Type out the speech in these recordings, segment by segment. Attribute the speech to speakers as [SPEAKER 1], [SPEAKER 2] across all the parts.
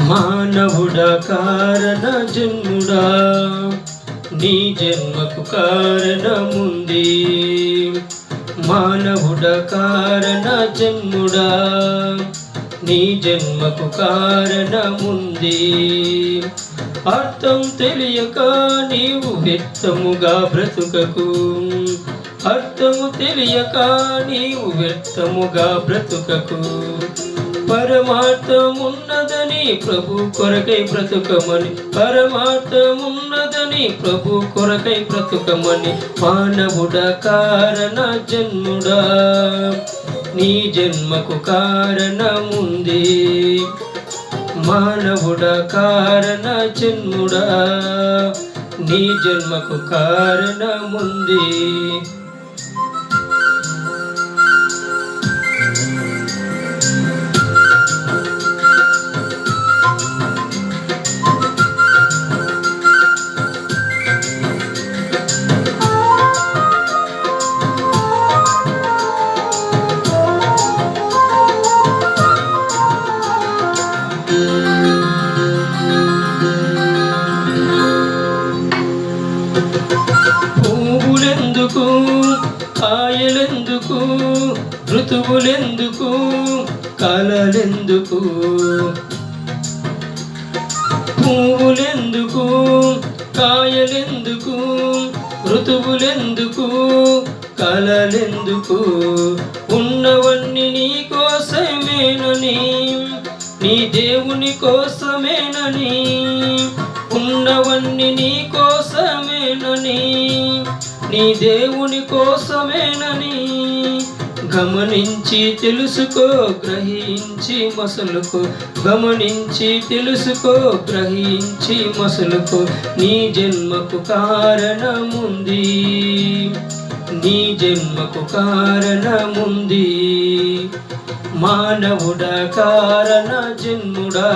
[SPEAKER 1] మానవుడా కారణ జన్ముడా, నీ జన్మకు కారణముంది. మానవుడా కారణ జన్ముడా, నీ జన్మకు కారణముంది. అర్థం తెలియక నీవు వ్యర్థముగా బ్రతుకకు. అర్థము తెలియక నీవు వ్యర్థముగా బ్రతుకకు. పరమార్థమున్నదని ప్రభు కొరకై బ్రతుకమని, పరమార్థమున్నదని ప్రభు కొరకై బ్రతుకమని. మానవుడా కారణ జన్ముడా, నీ జన్మకు కారణముంది. మానవుడా కారణ జన్ముడా, నీ జన్మకు కారణముంది. పువ్వులెందుకు, కాయలెందుకు, ఋతువులెందుకు, కలలెందుకు? పువ్వులెందుకు, కాయలెందుకు, ఋతువులెందుకు, కలలెందుకు? ఉన్నవన్నీ నీ కోసమేనని, నీ దేవుని కోసమేనని. ఉన్నవన్నీ నీ కోసమేనని, నీ దేవుని కోసమేనని. గమనించి తెలుసుకో, గ్రహించి మసలుకో. గమనించి తెలుసుకో, గ్రహించి మసలుకో. నీ జన్మకు కారణముంది. నీ జన్మకు కారణముంది. మానవుడా కారణ జన్ముడా,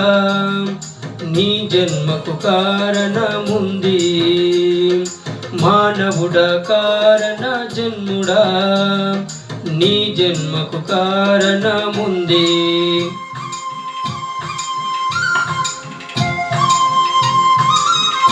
[SPEAKER 1] నీ జన్మకు కారణముంది. మానవుడా కారణ జన్ముడా, నీ జన్మకు కారణముంది.